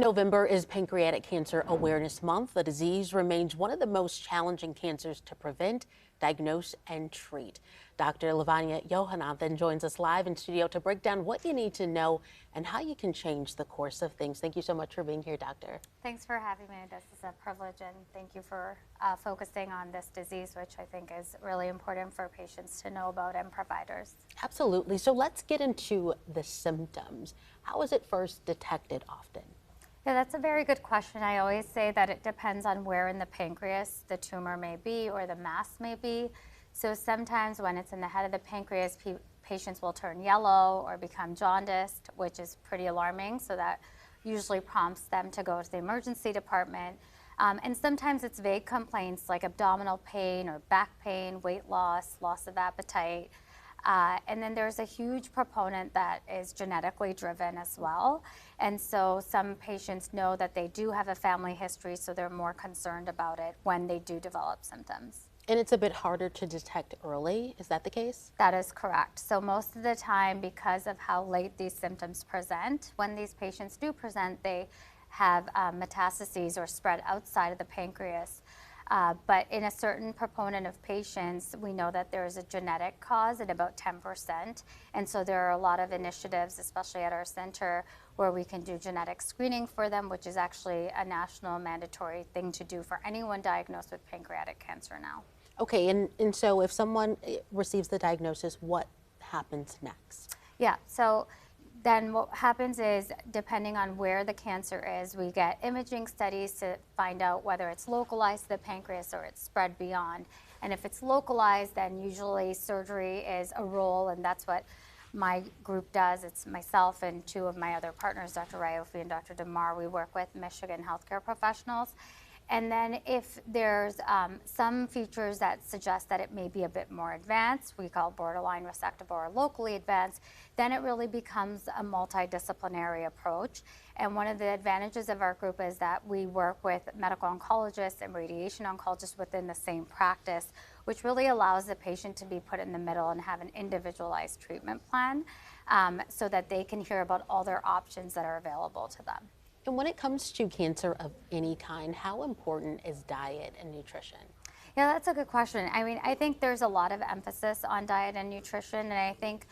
November is Pancreatic Cancer Awareness Month. The disease remains one of the most challenging cancers to prevent, diagnose, and treat. Dr. Lavanya Yohanathan joins us live in studio to break down what you need to know and how you can change the course of things. Thank you so much for being here, Doctor. Thanks for having me. This is a privilege, and thank you for focusing on this disease, which I think is really important for patients to know about and providers. Absolutely. So let's get into the symptoms. How is it first detected often? Yeah, that's a very good question. I always say that it depends on where in the pancreas the tumor may be or the mass may be. So sometimes when it's in the head of the pancreas, patients will turn yellow or become jaundiced, which is pretty alarming. So that usually prompts them to go to the emergency department. And sometimes it's vague complaints like abdominal pain or back pain, weight loss, loss of appetite. And then there's a huge proponent that is genetically driven as well. And so some patients know that they do have a family history, so they're more concerned about it when they do develop symptoms. And it's a bit harder to detect early. Is that the case? That is correct. So most of the time, because of how late these symptoms present, when these patients do present, they have metastases or spread outside of the pancreas. But in a certain proponent of patients, we know that there is a genetic cause at about 10%. And so there are a lot of initiatives, especially at our center, where we can do genetic screening for them, which is actually a national mandatory thing to do for anyone diagnosed with pancreatic cancer now. Okay, and so if someone receives the diagnosis, what happens next? Yeah, so then what happens is, depending on where the cancer is, we get imaging studies to find out whether it's localized to the pancreas or it's spread beyond. And if it's localized, then usually surgery is a role, and that's what my group does. It's myself and two of my other partners, Dr. Ryofi and Dr. DeMar. We work with Michigan healthcare professionals. And then if there's some features that suggest that it may be a bit more advanced, we call borderline resectable or locally advanced, then it really becomes a multidisciplinary approach. And one of the advantages of our group is that we work with medical oncologists and radiation oncologists within the same practice, which really allows the patient to be put in the middle and have an individualized treatment plan so that they can hear about all their options that are available to them. And when it comes to cancer of any kind, how important is diet and nutrition? Yeah, that's a good question. I mean, I think there's a lot of emphasis on diet and nutrition, and I think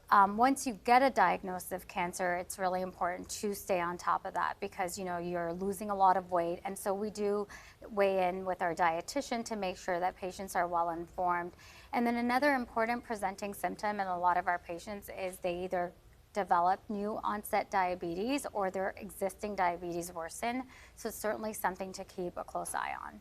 once you get a diagnosis of cancer, it's really important to stay on top of that because, you know, you're losing a lot of weight. And so we do weigh in with our dietitian to make sure that patients are well informed. And then another important presenting symptom in a lot of our patients is they either develop new onset diabetes or their existing diabetes worsen. So it's certainly something to keep a close eye on.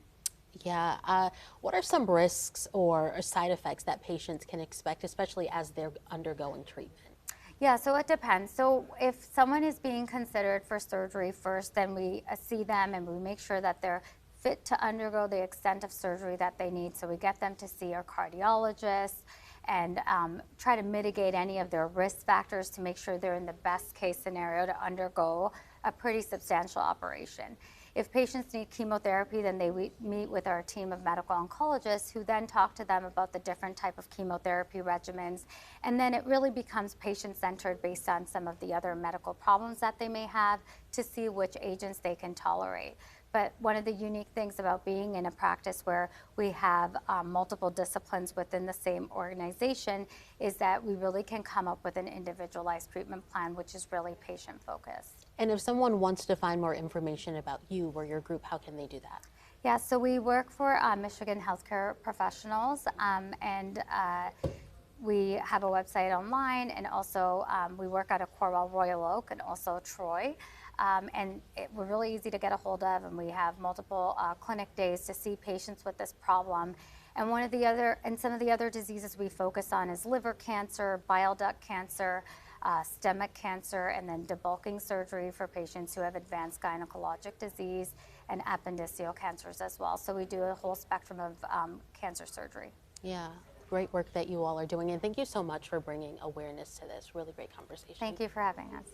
Yeah. What are some risks or side effects that patients can expect, especially as they're undergoing treatment? Yeah, so it depends. So if someone is being considered for surgery first, then we see them and we make sure that they're fit to undergo the extent of surgery that they need. So we get them to see our cardiologist and try to mitigate any of their risk factors to make sure they're in the best case scenario to undergo a pretty substantial operation. If patients need chemotherapy, then they meet with our team of medical oncologists who then talk to them about the different type of chemotherapy regimens. And then it really becomes patient-centered based on some of the other medical problems that they may have to see which agents they can tolerate. But one of the unique things about being in a practice where we have multiple disciplines within the same organization is that we really can come up with an individualized treatment plan, which is really patient-focused. And if someone wants to find more information about you or your group, how can they do that? Yeah, so we work for Michigan healthcare professionals, and we have a website online, and also we work out of Cornwall, Royal Oak, and also Troy. And we're really easy to get a hold of, and we have multiple clinic days to see patients with this problem. And some of the other diseases we focus on is liver cancer, bile duct cancer, stomach cancer, and then debulking surgery for patients who have advanced gynecologic disease and appendiceal cancers as well. So we do a whole spectrum of cancer surgery. Yeah, great work that you all are doing. And thank you so much for bringing awareness to this. Really great conversation. Thank you for having us.